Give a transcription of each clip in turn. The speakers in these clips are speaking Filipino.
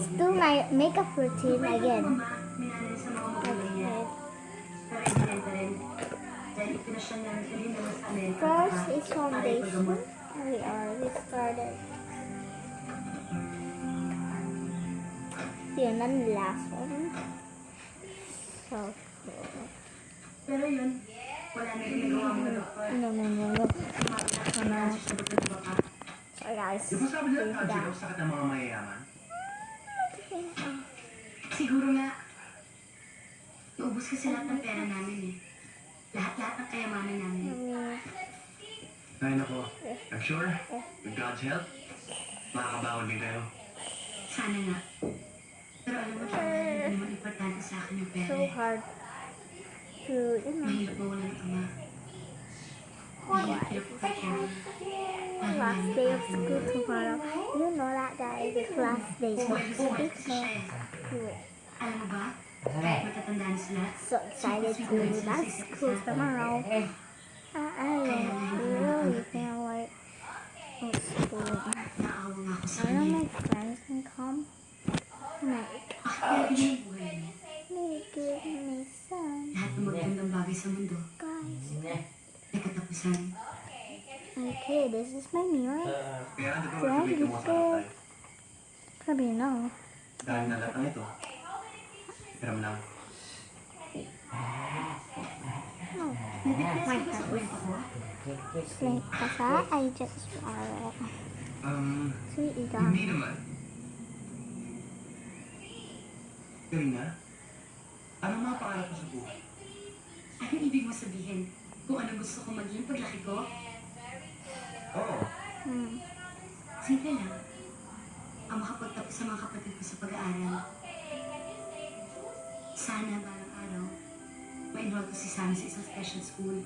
Let's do my makeup routine again. First is foundation. We already started. Yun ang last one. So, Pero yun, wala na rin nagawa mo na. no. Sorry guys. Di ba sabi nila, Please, Angelo, guys. sakit ng mga mayayaman? Siguro nga, naubos kasi lahat ng pera namin eh. Lahat-lahat ng kayamanan namin. Ay, nako. I'm sure, with God's help, makakabawan din kayo. Sana nga. Pero alam mo, hindi naman importante sa akin yung pera So eh. hard to, Mahirap mawala ng ama. Mahirap pagkakaroon. last day of school tomorrow. You know that guys, it's last day of Pwede school. sumalit kasi siya eh. So Alam mo ba? Kahit matatanda na sila, excited to last school tomorrow. I really can't wait for school. naawa nga ako sa I know kanya. my friends can come. Bakit kaya ganyan yung buhay niya? May give me some, Lahat ng magandang bagay sa mundo, guys. may katapusan. Okay, this is my mirror. Kaya di ba, Grabe mag-tweet mo sa ko. tayo? Sabi no. Dahil na lahat ng ito, iram lang. My heart is sleep kasi I just swallow. Sweet Hindi naman. Karina, anong mga pangarap mo sa buhay? Anong ibig mo sabihin? Kung anong gusto ko maging paglaki ko? Oo. Simple lang. Ang makapagtapos sa mga kapatid ko sa pag-aaral. Sana balang araw, ma-enroll ko si Sammy sa isang special school.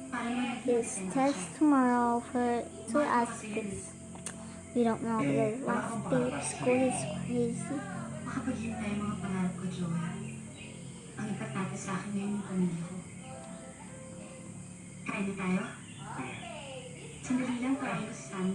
Para naman This test tomorrow to us kids. We don't know because last day of school is crazy. Makapaghintay ang mga pangarap ko, Joey. Ang importante sa akin ngayon yung pamilya ko. Kain na tayo? Sandali lang, kain ko si Sammy.